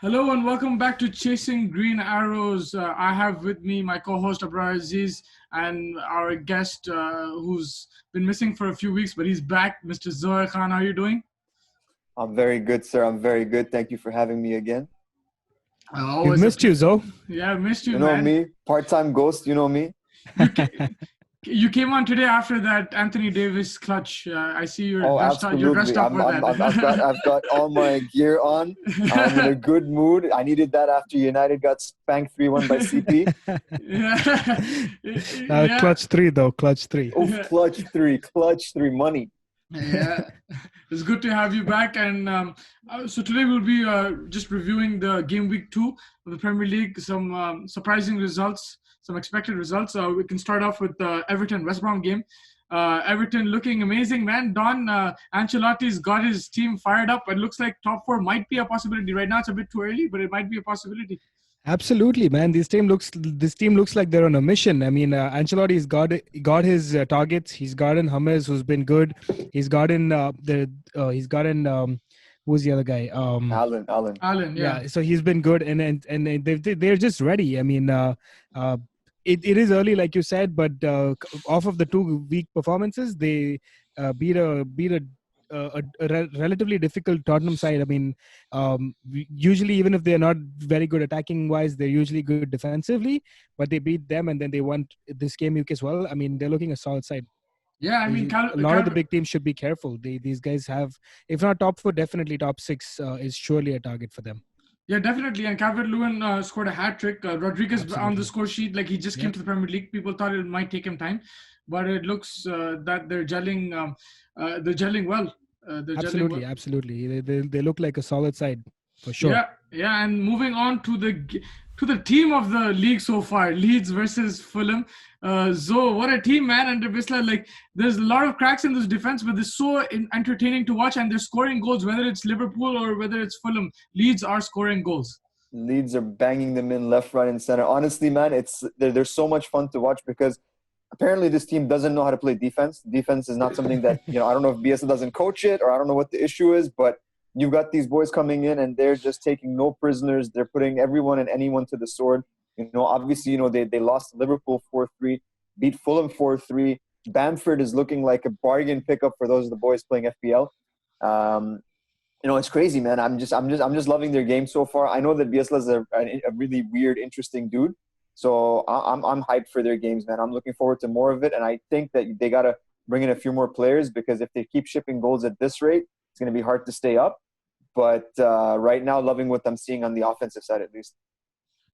Hello and welcome back to Chasing Green Arrows. I have with me my co-host Abrar Aziz and our guest who's been missing for a few weeks, but he's back, Mr. Zohar Khan. How are you doing? I'm very good, sir. I'm very good. Thank you for having me again. We've missed you, Zo. Yeah, I missed you, You know man. me, part-time ghost. You know me. You came on today after that Anthony Davis clutch. I see you're Oh, dressed up. You're dressed absolutely. up for that. I've got all my gear on. I'm in a good mood. I needed that after United got spanked 3-1 by CP. Yeah. Clutch 3, though. Clutch 3. Oof, clutch three, money. Yeah, it's good to have you back. And so today we'll be just reviewing the game week 2 of the Premier League, some surprising results, some expected results. We can start off with the Everton-West Brom game. Everton looking amazing, man. Don Ancelotti's got his team fired up. It looks like top 4 might be a possibility. Right now it's a bit too early, but it might be a possibility. Absolutely, man. This team looks like they're on a mission. I mean, Ancelotti's got his targets. He's gotten Hummers, who's been good. He's gotten who's the other guy? Allen. Yeah. So he's been good, and they're just ready. I mean, it is early, like you said, but off of the 2 week performances, they beat a relatively difficult Tottenham side. I mean, usually even if they're not very good attacking wise, they're usually good defensively, but they beat them and then they won this game week as well. I mean, they're looking a solid side. Yeah, I mean, a lot of the big teams should be careful. These guys have, if not top 4, definitely top 6 is surely a target for them. Yeah, definitely. And Calvert-Lewin scored a hat-trick. Rodriguez Absolutely. on the score sheet, like he just came to the Premier League. People thought it might take him time, but it looks that they're gelling. They're gelling well. Absolutely. They look like a solid side for sure. Yeah. And moving on to the team of the league so far, Leeds versus Fulham. Zo, what a team, man! And Bisla, like, there's a lot of cracks in this defense, but it's so entertaining to watch, and they're scoring goals, whether it's Liverpool or whether it's Fulham. Leeds are scoring goals. Leeds are banging them in left, right, and center. Honestly, man, they're so much fun to watch because apparently this team doesn't know how to play defense. Defense is not something that, I don't know if Bielsa doesn't coach it or I don't know what the issue is, but you've got these boys coming in and they're just taking no prisoners. They're putting everyone and anyone to the sword. Obviously, they lost to Liverpool 4-3, beat Fulham 4-3. Bamford is looking like a bargain pickup for those of the boys playing FPL. It's crazy, man. I'm just loving their game so far. I know that Bielsa is a really weird, interesting dude. So I'm hyped for their games, man. I'm looking forward to more of it. And I think that they got to bring in a few more players because if they keep shipping goals at this rate, it's going to be hard to stay up. But right now, loving what I'm seeing on the offensive side at least.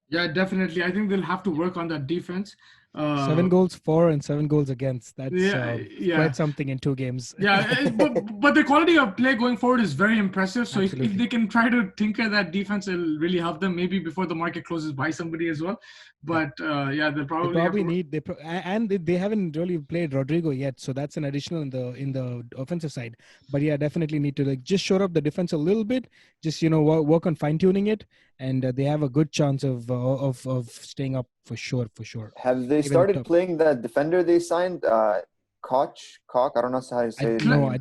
Yeah, definitely. I think they'll have to work on that defense. 7 goals for and 7 goals against. That's quite something in 2 games. Yeah, but the quality of play going forward is very impressive. So if they can try to tinker that defense, it'll really help them. Maybe before the market closes, buy somebody as well. But they'll probably need. They haven't really played Rodrigo yet, so that's an additional in the offensive side. But yeah, definitely need to just shore up the defense a little bit. Just work on fine tuning it, and they have a good chance of staying up for sure. Have they started playing that defender they signed? Koch? I don't know how to say it. I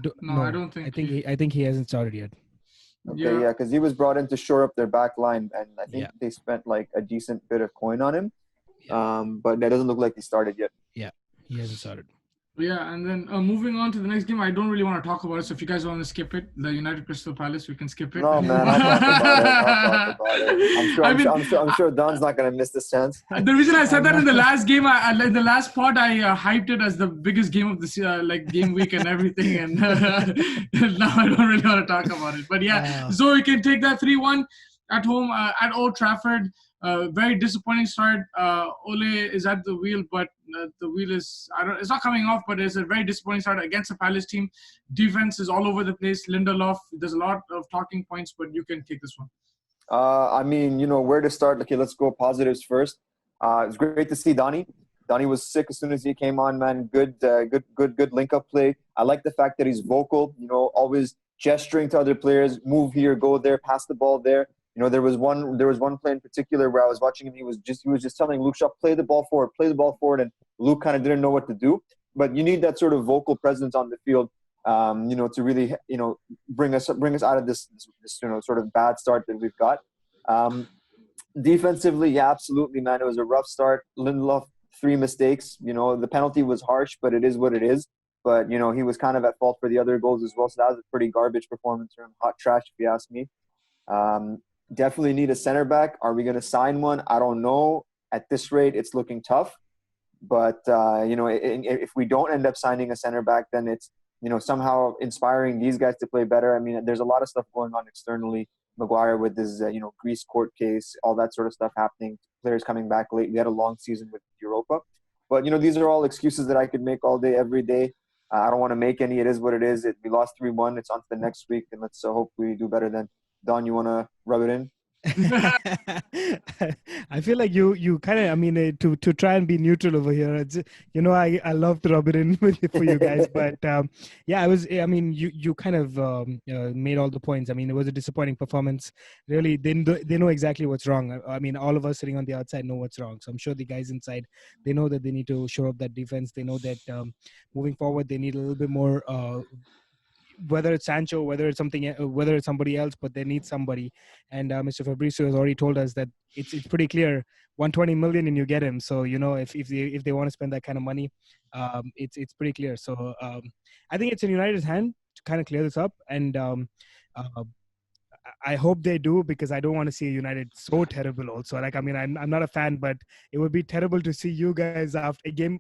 don't think. I think he hasn't started yet. Okay, yeah, because he was brought in to shore up their back line, and I think they spent like a decent bit of coin on him. Yeah. But that doesn't look like he started yet. Yeah, he hasn't started. Yeah, and then moving on to the next game, I don't really want to talk about it. So if you guys want to skip it, the United Crystal Palace, we can skip it. No, man, I'll talk about it. I'm sure Don's not going to miss this chance. The reason I said that in the last game, in the last pod, I hyped it as the biggest game of this game week and everything. And now I don't really want to talk about it. But so we can take that 3-1 at home at Old Trafford. Very disappointing start. Ole is at the wheel, but the wheel is it's not coming off. But it's a very disappointing start against the Palace team. Defense is all over the place. Lindelof, there's a lot of talking points, but you can take this one. Where to start? Okay, let's go positives first. It's great to see Donny. Donny was sick as soon as he came on, man. Good link-up play. I like the fact that he's vocal. Always gesturing to other players, move here, go there, pass the ball there. There was one play in particular where I was watching him. He was just telling Luke Shaw, play the ball forward, and Luke kind of didn't know what to do. But you need that sort of vocal presence on the field, to really, bring us out of this sort of bad start that we've got. Defensively, yeah, absolutely, man. It was a rough start. Lindelof, 3 mistakes. The penalty was harsh, but it is what it is. But, he was kind of at fault for the other goals as well. So that was a pretty garbage performance from hot trash, if you ask me. Um, Definitely need a center back. Are we going to sign one? I don't know. At this rate, it's looking tough. But, if we don't end up signing a center back, then it's, somehow inspiring these guys to play better. I mean, there's a lot of stuff going on externally. Maguire with his, Greece court case, all that sort of stuff happening. Players coming back late. We had a long season with Europa. But, these are all excuses that I could make all day, every day. I don't want to make any. It is what it is. We lost 3-1. It's on to the next week, and let's hope we do better then. Don, you want to rub it in? I feel like you kind of, I mean, to try and be neutral over here. It's, I love to rub it in for you guys, but yeah, you kind of made all the points. I mean, it was a disappointing performance. Really, they know exactly what's wrong. I mean, all of us sitting on the outside know what's wrong. So I'm sure the guys inside, they know that they need to shore up that defense. They know that moving forward, they need a little bit more. Whether it's Sancho, whether it's somebody else, but they need somebody. And Mr. Fabrizio has already told us that it's pretty clear, 120 million and you get him. So if they want to spend that kind of money, it's pretty clear. So I think it's in United's hand to kind of clear this up, and I hope they do, because I don't want to see United so terrible also. Like, I mean, I'm not a fan, but it would be terrible to see you guys after a game,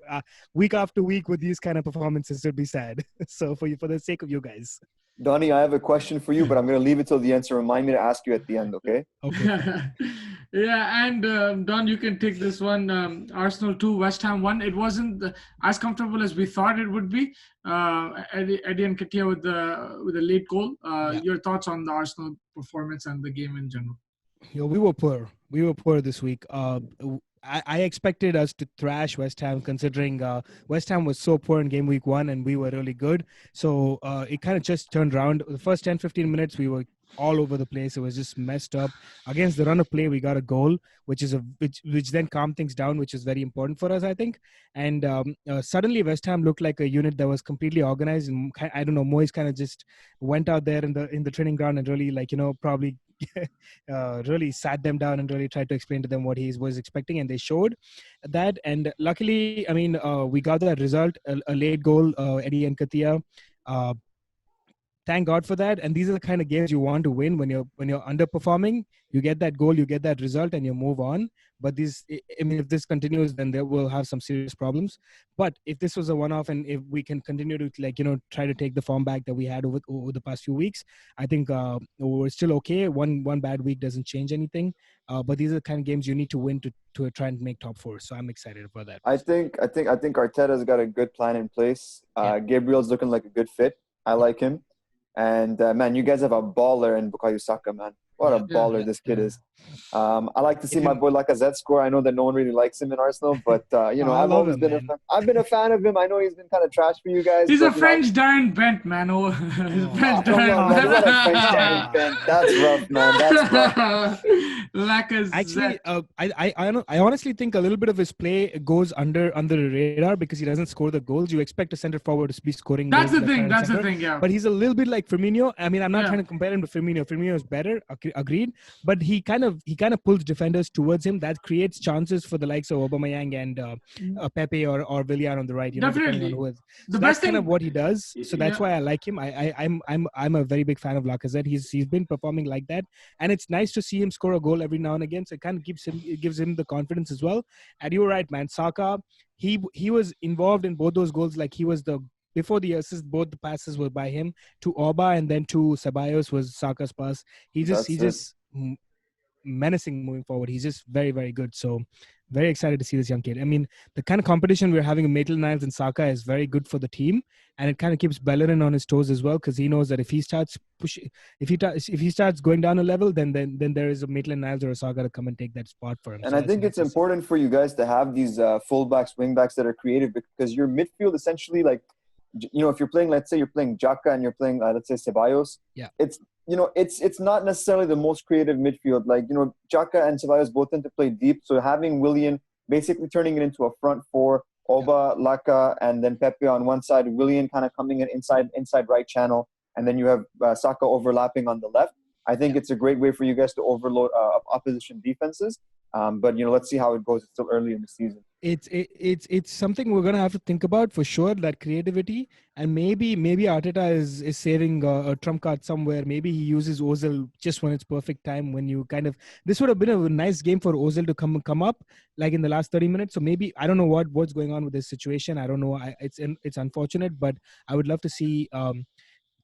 week after week with these kind of performances. It would be sad. So for the sake of you guys. Donnie, I have a question for you, but I'm going to leave it till the end. So remind me to ask you at the end, okay? Okay. Yeah, and Don, you can take this one. Arsenal 2, West Ham 1. It wasn't as comfortable as we thought it would be. Eddie Nketiah with the late goal. Your thoughts on the Arsenal performance and the game in general? We were poor. We were poor this week. I expected us to thrash West Ham, considering West Ham was so poor in game week 1 and we were really good. So it kind of just turned around. The first 10-15 minutes, we were all over the place. It was just messed up. Against the run of play, we got a goal, which then calmed things down, which is very important for us, I think. And suddenly West Ham looked like a unit that was completely organized. And I don't know, Moyes kind of just went out there in the training ground and really, probably really sat them down and really tried to explain to them what he was expecting, and they showed that. And luckily, I mean, we got that result, a late goal, Eddie Nketiah. Thank God for that. And these are the kind of games you want to win. When you're underperforming, you get that goal, you get that result, and you move on. But if this continues, then they will have some serious problems. But if this was a one-off, and if we can continue to try to take the form back that we had over the past few weeks, I think we're still okay. One bad week doesn't change anything. But these are the kind of games you need to win to try and make top 4. So I'm excited for that. I think Arteta's got a good plan in place. Gabriel's looking like a good fit. I like him. And man, you guys have a baller in Bukayo Saka, man. What a baller this kid is. I like to see my boy Lacazette score. I know that no one really likes him in Arsenal, but I've always been a fan. I've been a fan of him. I know he's been kind of trash for you guys. He's a French Darren Bent, man. French Darren Bent. That's rough, man. That's rough. Lacazette. Actually, I honestly think a little bit of his play goes under the radar because he doesn't score the goals. You expect a center forward to be scoring. That's the thing. That's the thing. Yeah. But he's a little bit like Firmino. I mean, I'm not trying to compare him to Firmino. Firmino is better. Agreed. But he kind of pulls defenders towards him. That creates chances for the likes of Aubameyang and Pepe or Willian on the right. Definitely. So that's kind of what he does. So that's why I like him. I'm a very big fan of Lacazette. He's been performing like that, and it's nice to see him score a goal every now and again. So it kind of gives him the confidence as well. And you're right, man. Saka, he was involved in both those goals. Like he was before the assist, both the passes were by him to Auba, and then to Ceballos was Saka's pass. He's just menacing moving forward. He's just very, very good. So very excited to see this young kid. I mean, the kind of competition we're having in Maitland-Niles and Saka is very good for the team, and it kind of keeps Bellerin on his toes as well, because he knows that if he starts pushing, if he starts going down a level, then there is a Maitland-Niles or a Saka to come and take that spot for him. And so I think it's important for you guys to have these fullbacks, wingbacks that are creative, because your midfield essentially, like, if you're playing, let's say you're playing Xhaka and you're playing, let's say Ceballos, it's not necessarily the most creative midfield. Like, Xhaka and Ceballos both tend to play deep. So having Willian basically turning it into a front four, Auba, Laka, and then Pepe on one side, Willian kind of coming in inside right channel, and then you have Saka overlapping on the left. I think it's a great way for you guys to overload opposition defenses. But let's see how it goes. It's still early in the season. It's something we're gonna have to think about for sure. That creativity, and maybe Arteta is saving a trump card somewhere. Maybe he uses Ozil just when it's perfect time. When you this would have been a nice game for Ozil to come up like in the last 30 minutes. So maybe I don't know what's going on with this situation. I don't know. It's unfortunate, but I would love to see.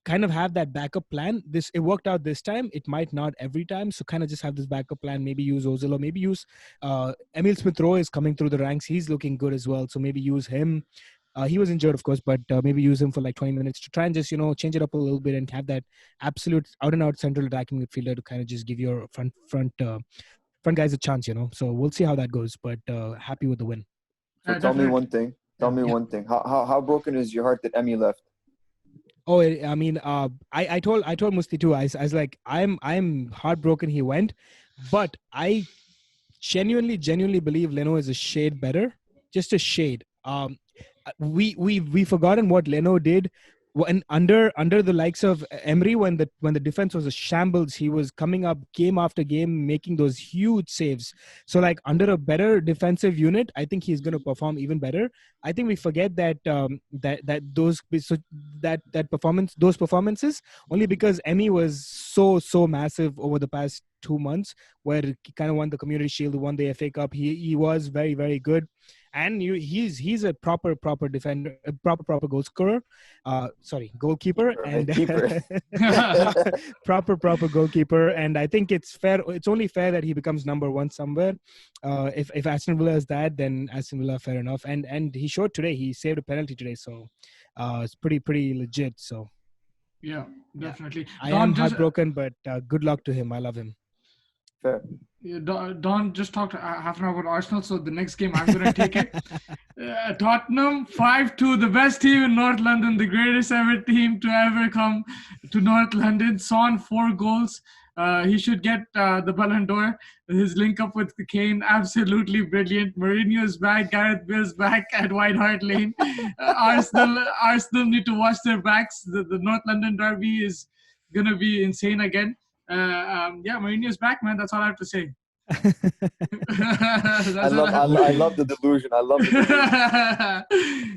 Kind of have that backup plan. It worked out this time. It might not every time. So kind of just have this backup plan. Maybe use Ozil, or maybe use Emil Smith-Rowe is coming through the ranks. He's looking good as well. So maybe use him. He was injured, of course, but maybe use him for like 20 minutes to try and just change it up a little bit and have that absolute out and out central attacking midfielder to kind of just give your front guys a chance. So we'll see how that goes. But happy with the win. So tell me one thing. One thing. How broken is your heart that Emmy left? Oh, I mean, I told Musti too. I was like, I'm heartbroken he went, but I genuinely believe Leno is a shade better, just a shade. We forgotten what Leno did when under the likes of Emery when the defense was a shambles. He was coming up game after game making those huge saves. So like under a better defensive unit, I think he's going to perform even better. I think we forget that those performances only because Emmy was so massive over the past 2 months, where he kind of won the Community Shield, won the FA Cup. He was very, very good. And he's a proper defender, a proper goal scorer. Goalkeeper and proper goalkeeper. And I think it's fair. It's only fair that he becomes number one somewhere. If Aston Villa is that, then Aston Villa, fair enough. And he showed today. He saved a penalty today, so it's pretty legit. So yeah, definitely. I am heartbroken, but good luck to him. I love him. Fair. Yeah, Don just talked half an hour about Arsenal, so the next game I'm going to take it. Tottenham 5-2, the best team in North London, the greatest ever team to ever come to North London. Son, 4 goals. He should get the Ballon d'Or. His link up with Kane, absolutely brilliant. Mourinho is back. Gareth Bale's back at White Hart Lane. Arsenal need to watch their backs. The North London derby is going to be insane again. Mourinho's back, man. That's all I have to say. I love the delusion.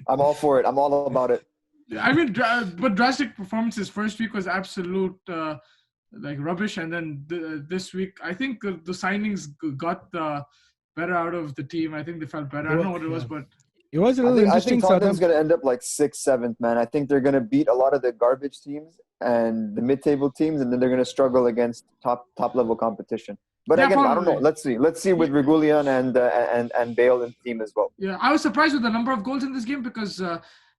I'm all for it. I'm all about it. I mean, but drastic performances. First week was absolute rubbish, and then this week, I think the signings got better out of the team. I think they felt better. I don't know what it was, but it was a little interesting. I think Tottenham's going to end up like 6th, 7th, man. I think they're going to beat a lot of the garbage teams and the mid-table teams, and then they're going to struggle against top level competition. But again, probably. I don't know. Let's see with Reguilon and Bale in the team as well. Yeah, I was surprised with the number of goals in this game because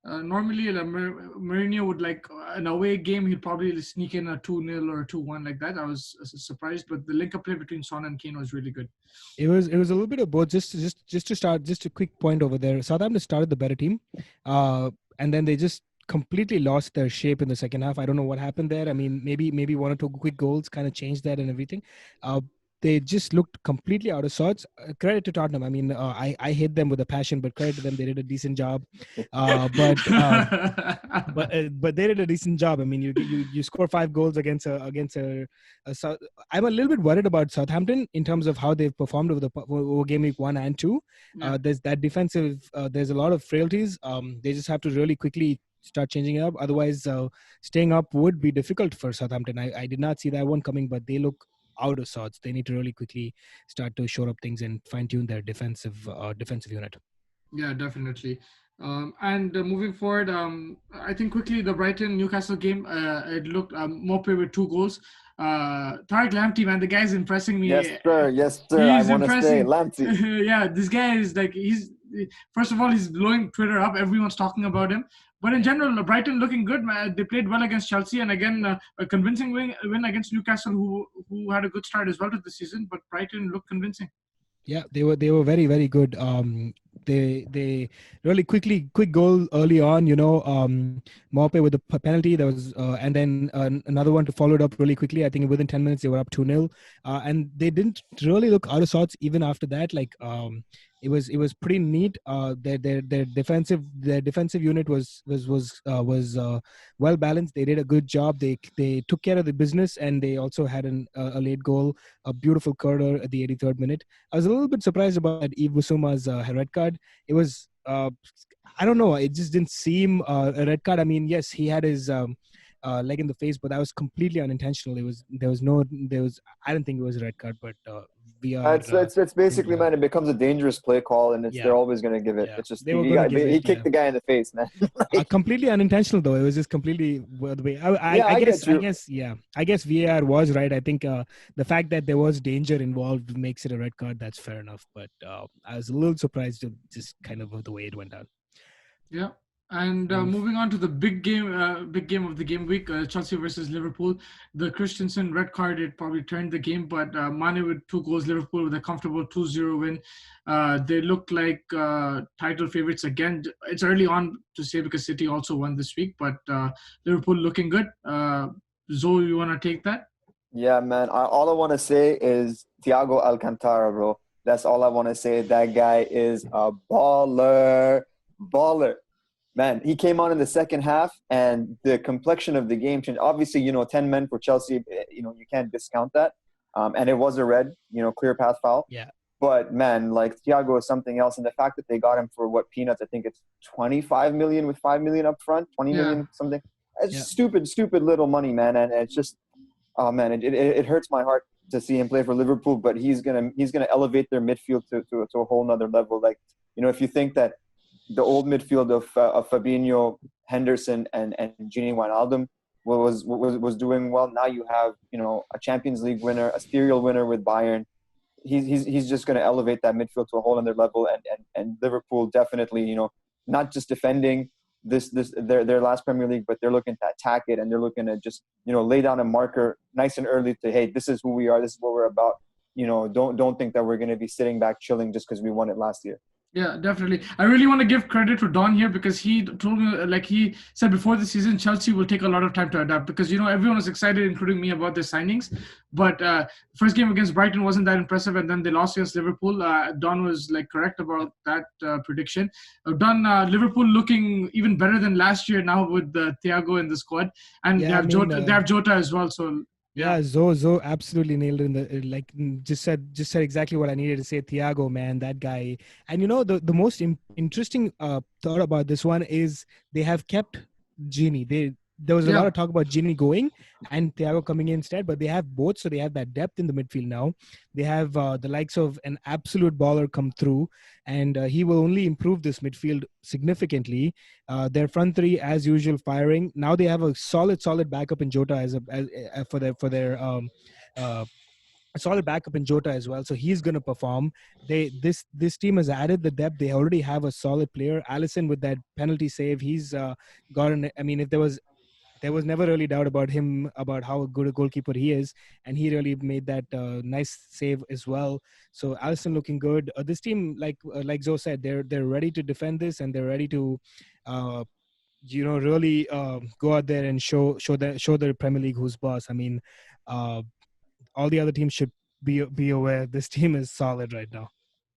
normally Mourinho would like an away game, he'd probably sneak in a 2-0 or 2-1 like that. I was surprised, but the link-up play between Son and Kane was really good. It was a little bit of both. Just to start, just a quick point over there. Southampton started the better team, and then they just completely lost their shape in the second half. I don't know what happened there. I mean, maybe 1 or 2 quick goals kind of changed that and everything. They just looked completely out of sorts. Credit to Tottenham. I mean, I hate them with a passion, but credit to them. They did a decent job. But they did a decent job. I mean, you score 5 goals against a I'm a little bit worried about Southampton in terms of how they've performed over game week 1 and 2. Yeah. There's that defensive. There's a lot of frailties. They just have to really quickly start changing it up. Otherwise, staying up would be difficult for Southampton. I did not see that one coming, but they look out of sorts. They need to really quickly start to shore up things and fine-tune their defensive unit. Yeah, definitely. And moving forward, I think quickly the Brighton-Newcastle game, it looked Maupay with 2 goals. Tariq Lamptey, man, the guy's impressing me. Yes, sir. I want to say Lamptey. Yeah, this guy is like, first of all, he's blowing Twitter up. Everyone's talking about him. But in general, Brighton looking good, man. They played well against Chelsea, and again, a convincing win against Newcastle, who had a good start as well to the season. But Brighton looked convincing. Yeah, they were very, very good. They really quick goal early on. Maupay with the penalty. There was and then another one to follow it up really quickly. I think within 10 minutes they were up 2-0, and they didn't really look out of sorts even after that. Like it was pretty neat. Their defensive unit was well balanced. They did a good job. They took care of the business, and they also had a late goal, a beautiful curler at the 83rd minute. I was a little bit surprised about that Yves Bissouma's red card. It was I don't know. It just didn't seem a red card. I mean, yes, he had his leg in the face, but that was completely unintentional. I don't think it was a red card, but It's basically, man, it becomes a dangerous play call, and they're always going to give it. Yeah. It's just They were gonna give he it, kicked the guy in the face, man. completely unintentional though. It was just completely the way. I guess VAR was right. I think the fact that there was danger involved makes it a red card. That's fair enough. But I was a little surprised at just kind of the way it went down. Yeah. And moving on to the big game of the game week, Chelsea versus Liverpool. The Christensen red card, it probably turned the game, but Mane with 2 goals, Liverpool with a comfortable 2-0 win. They look like title favorites again. It's early on to say because City also won this week, but Liverpool looking good. Zoe, you want to take that? Yeah, man. All I want to say is Thiago Alcantara, bro. That's all I want to say. That guy is a baller. Man, he came on in the second half, and the complexion of the game changed. Obviously, 10 men for Chelsea, you can't discount that. And it was a red, clear path foul. Yeah. But, man, like, Thiago is something else. And the fact that they got him for, peanuts, I think it's 25 million with 5 million up front, 20 million, something. It's stupid little money, man. And it's just, oh, man, it hurts my heart to see him play for Liverpool. But he's gonna elevate their midfield to a whole nother level. Like, if you think that the old midfield of Fabinho, Henderson, and Gini Wijnaldum was doing well. Now you have a Champions League winner, a serial winner with Bayern. He's just going to elevate that midfield to a whole other level. And Liverpool definitely not just defending their last Premier League, but they're looking to attack it, and they're looking to just lay down a marker nice and early to, hey, this is who we are, this is what we're about. Don't think that we're going to be sitting back chilling just because we won it last year. Yeah, definitely. I really want to give credit to Don here because he told me, like he said before the season, Chelsea will take a lot of time to adapt because, everyone was excited, including me, about their signings. But first game against Brighton wasn't that impressive, and then they lost against Liverpool. Don was correct about that prediction. Don, Liverpool looking even better than last year now with Thiago in the squad, and they have Jota as well. So. Yeah, Zoe absolutely nailed it. Just said exactly what I needed to say. Thiago, man, that guy. And the most interesting thought about this one is they have kept Gini. There was a lot of talk about Gini going and Thiago coming in instead, but they have both, so they have that depth in the midfield now. They have the likes of an absolute baller come through, and he will only improve this midfield significantly. Their front three, as usual, firing. Now they have a solid backup in Jota a solid backup in Jota as well, so he's going to perform. This team has added the depth. They already have a solid player. Alisson with that penalty save, he's got an. I mean, if there was never really doubt about him, about how good a goalkeeper he is, and he really made that nice save as well. So Alisson looking good. This team, like Zoe said, they're ready to defend this, and they're ready to, really go out there and show the Premier League who's boss. I mean, all the other teams should be aware this team is solid right now.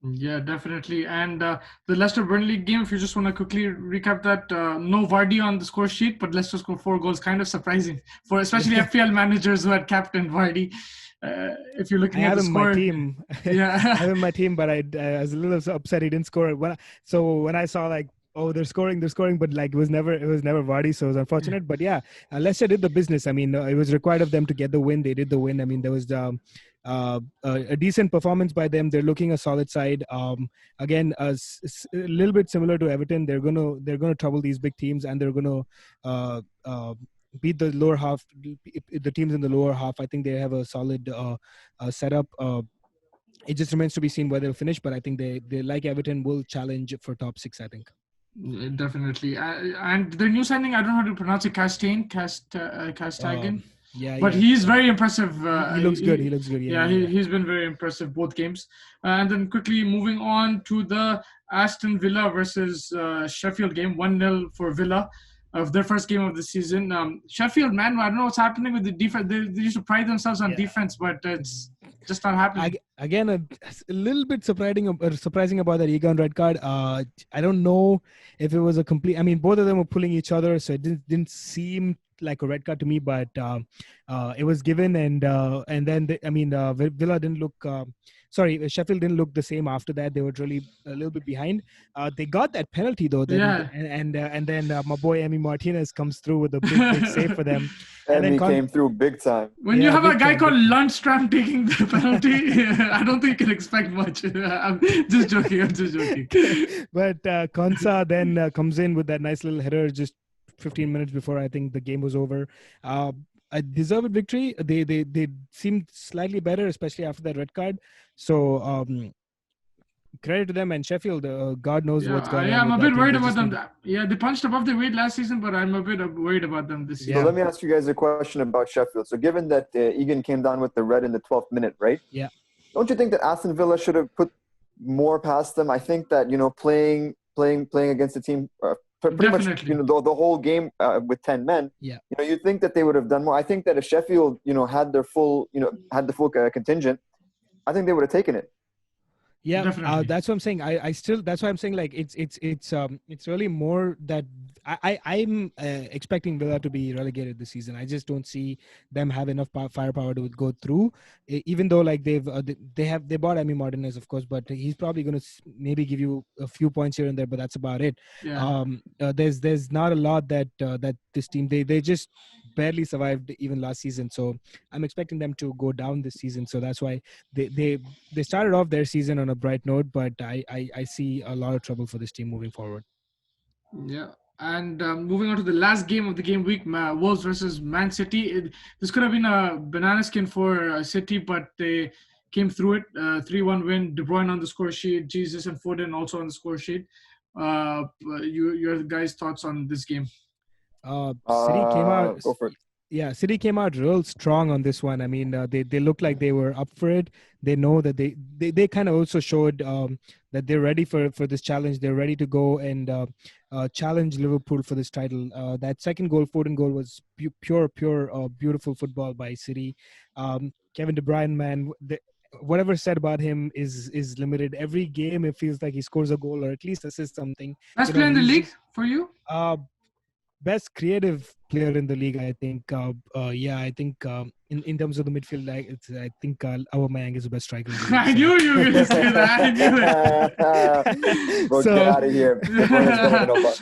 Yeah, definitely. And the Leicester Burnley game, if you just want to quickly recap that, no Vardy on the score sheet, but Leicester scored 4 goals. Kind of surprising for especially FPL managers who had captained Vardy. If you're looking at the score, my team. I have in my team, but I was a little upset he didn't score. When I saw they're scoring, but it was never Vardy, so it was unfortunate. But yeah, Leicester did the business. I mean, it was required of them to get the win. They did the win. I mean, there was a decent performance by them. They're looking a solid side. Again, a little bit similar to Everton. They're gonna trouble these big teams, and they're gonna beat the lower half, the teams in the lower half. I think they have a solid setup. It just remains to be seen where they'll finish, but I think they like Everton, will challenge for top 6, I think. Definitely. And their new signing, I don't know how to pronounce it, Castagne. But he's very impressive. He looks good. He's been very impressive both games. And then quickly moving on to the Aston Villa versus Sheffield game, 1-0 for Villa. of their first game of the season. Sheffield, man, I don't know what's happening with the defense. They used to pride themselves on defense, but it's just not happening. Again, a little bit surprising about that Egon red card. I don't know if it was a complete. I mean, both of them were pulling each other, so it didn't seem like a red card to me. But it was given, and then Villa didn't look. Sheffield didn't look the same after that. They were really a little bit behind. They got that penalty though. And then my boy Emi Martinez comes through with a big save for them. And he came through big time. When you have a guy called Lundstram taking the penalty, I don't think you can expect much. I'm just joking. But Konsa then comes in with that nice little header just 15 minutes before I think the game was over. A deserved victory. They seemed slightly better, especially after that red card. So credit to them, and Sheffield. God knows what's going on. Yeah, I'm a bit worried about them. Yeah, they punched above their weight last season, but I'm a bit worried about them this year. So let me ask you guys a question about Sheffield. So given that Egan came down with the red in the 12th minute, right? Yeah. Don't you think that Aston Villa should have put more past them? I think that playing against the team. Pretty much, the whole game with 10 men. Yeah. You'd think that they would have done more. I think that if Sheffield, had their full, had the full contingent, I think they would have taken it. Yeah, that's what I'm saying. That's why I'm saying like it's really more that I'm expecting Villa to be relegated this season. I just don't see them have enough firepower to go through. Even though like they bought Emi Martinez, of course, but he's probably going to maybe give you a few points here and there, but that's about it. Yeah. There's not a lot that this team they just barely survived even last season. So I'm expecting them to go down this season. So that's why they started off their season on a bright note, but I see a lot of trouble for this team moving forward. Yeah. And moving on to the last game of the game week, Wolves versus Man City. This could have been a banana skin for City, but they came through it. 3-1 win. De Bruyne on the score sheet. Jesus and Foden also on the score sheet. Your guys' thoughts on this game? City came out. Go for it. Yeah, City came out real strong on this one. I mean, they looked like they were up for it. They know that they kind of also showed that they're ready for this challenge. They're ready to go and challenge Liverpool for this title. That second goal, Foden goal, was pure, beautiful football by City. Kevin De Bruyne, man, whatever said about him is limited. Every game, it feels like he scores a goal or at least assists something. Best player in the league for you? Best creative player in the league, I think. I think in terms of the midfield, I think Aubameyang is the best striker. I knew you were going to say that. I knew it. Bro, get out of here.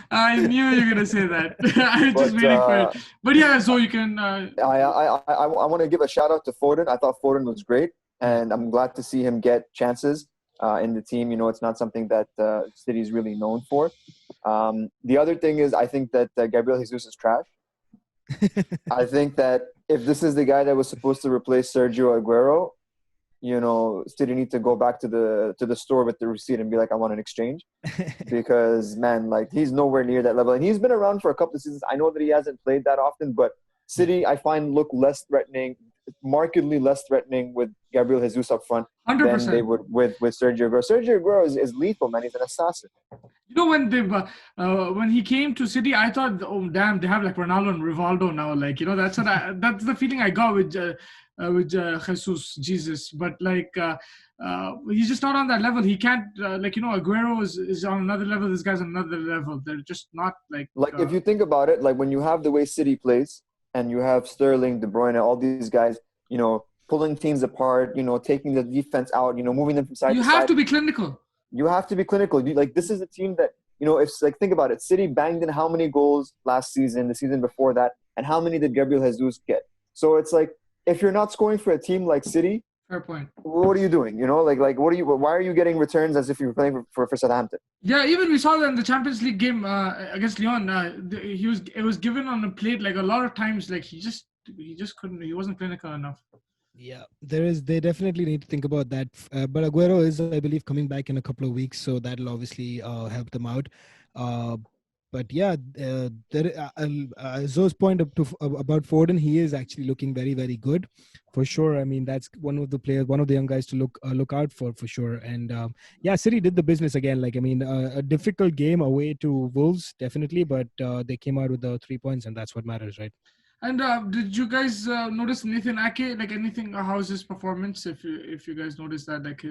I knew you were going to say that. I was just waiting for it. But yeah, so you can. I want to give a shout out to Foden. I thought Foden was great, and I'm glad to see him get chances in the team. It's not something that City is really known for. The other thing is, I think that Gabriel Jesus is trash. I think that if this is the guy that was supposed to replace Sergio Aguero, City need to go back to the store with the receipt and be like, I want an exchange. Because, man, like, he's nowhere near that level. And he's been around for a couple of seasons. I know that he hasn't played that often, but City, I find, look less threatening, markedly less threatening with Gabriel Jesus up front 100%. than they would with Sergio Aguero. Sergio Aguero is lethal, man. He's an assassin. When he came to City, I thought, oh damn, they have like Ronaldo and Rivaldo now. Like, that's that's the feeling I got with Jesus. But like, he's just not on that level. He can't Aguero is on another level. This guy's on another level. They're just not like. If you think about it, like when you have the way City plays, and you have Sterling, De Bruyne, all these guys, pulling teams apart, taking the defense out, moving them from side to side. You have to be clinical. You have to be clinical. This is a team that, it's like, think about it. City banged in how many goals last season, the season before that, and how many did Gabriel Jesus get? So it's like, if you're not scoring for a team like City, fair point. What are you doing? Why are you getting returns as if you were playing for Southampton? Yeah, even we saw that in the Champions League game against Lyon. It was given on a plate like a lot of times. Like he just couldn't. He wasn't clinical enough. Yeah, they definitely need to think about that. But Aguero is, I believe, coming back in a couple of weeks, so that'll obviously help them out. But yeah, Zoe's point about Foden, he is actually looking very, very good, for sure. I mean, that's one of the players, one of the young guys to look out for sure. And yeah, City did the business again. Like, I mean, a difficult game away to Wolves, definitely, but they came out with the 3 points, and that's what matters, right? And did you guys notice Nathan Ake? Like anything? How's his performance? If you guys noticed that, like.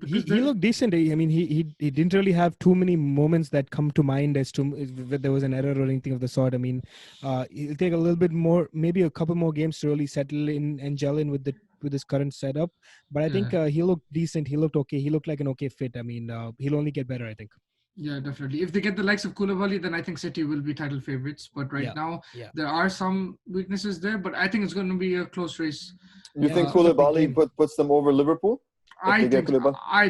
He looked decent. I mean, he didn't really have too many moments that come to mind as to if there was an error or anything of the sort. I mean, it'll take a little bit more, maybe a couple more games to really settle in and gel in with his current setup. But I think he looked decent. He looked okay. He looked like an okay fit. I mean, he'll only get better, I think. Yeah, definitely. If they get the likes of Koulibaly, then I think City will be title favorites. But now, there are some weaknesses there. But I think it's going to be a close race. You think Koulibaly puts them over Liverpool? I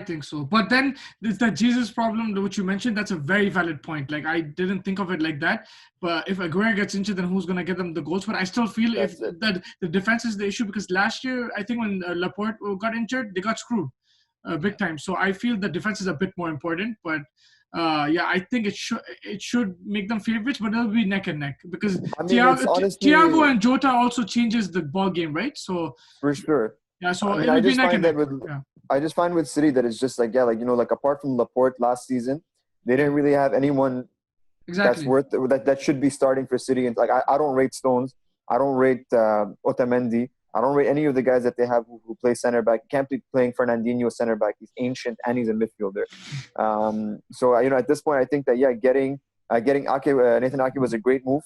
think so. But then there's that Jesus problem, which you mentioned. That's a very valid point. Like, I didn't think of it like that. But if Aguero gets injured, then who's going to get them the goals? But I still feel that the defense is the issue, because last year, I think when Laporte got injured, they got screwed big time. So I feel the defense is a bit more important. But I think it should make them favorites, but it'll be neck and neck, because Thiago and Jota also changes the ball game, right? So for sure. Yeah, so I it'll be neck and neck. I just find with City that it's just like, like apart from Laporte last season, they didn't really have anyone that's worth that should be starting for City. And like, I don't rate Stones, I don't rate Otamendi, I don't rate any of the guys that they have who play center back. You can't be playing Fernandinho center back. He's ancient and he's a midfielder. So at this point, I think that getting Ake, Nathan Ake was a great move.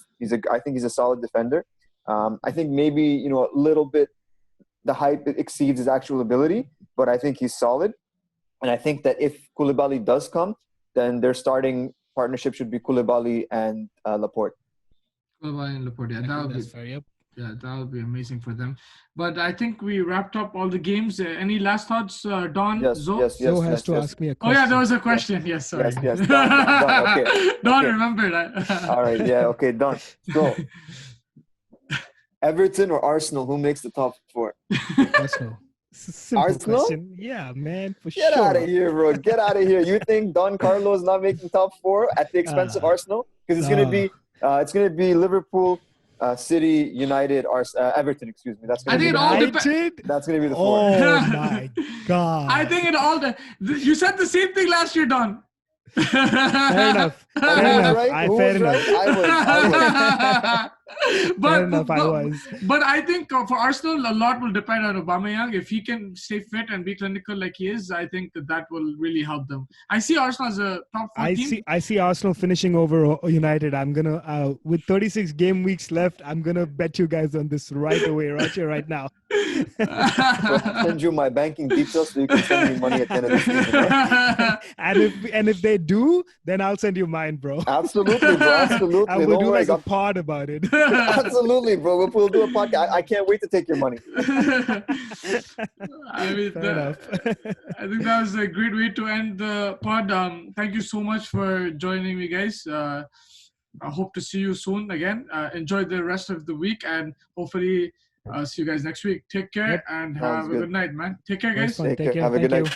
I think he's a solid defender. I think maybe a little bit the hype exceeds his actual ability, but I think he's solid. And I think that if Koulibaly does come, then their starting partnership should be Koulibaly and Laporte. Koulibaly and Laporte, yeah, that would be fair. Yep. Yeah, that would be amazing for them. But I think we wrapped up all the games. Any last thoughts, Don? Yes. Zoe has to ask me a question. Oh, yeah, there was a question. Yes, sorry. Yes. Don, okay. Don, remember that. All right, yeah, okay, Don. So, Everton or Arsenal, who makes the top 4? Arsenal. Arsenal? Question. Yeah, man, for Get sure. out of here, bro. Get out of here. You think Don Carlo is not making top 4 at the expense of Arsenal? Because it's gonna be Liverpool, City, United, Everton. Excuse me. That's gonna That's gonna be the 4. Oh my God. I think you said the same thing last year, Don. Fair enough. I was. But I think for Arsenal, a lot will depend on Aubameyang. If he can stay fit and be clinical like he is, I think that will really help them. I see Arsenal as a top 4 team. I see Arsenal finishing over United. I'm gonna with 36 game weeks left, I'm gonna bet you guys on this right away, right here, right now. I'll send you my banking details so you can send me money at the end of the season. Right? and if they do, then I'll send you mine, bro. Absolutely, bro. Absolutely. I will do like a pod about it. Absolutely, bro. We'll do a podcast. I can't wait to take your money. I mean, I think that was a great way to end the pod. Thank you so much for joining me, guys. I hope to see you soon again. Enjoy the rest of the week, and hopefully see you guys next week. Take care and have a good night, man. Take care, guys. Take care. Have a good night.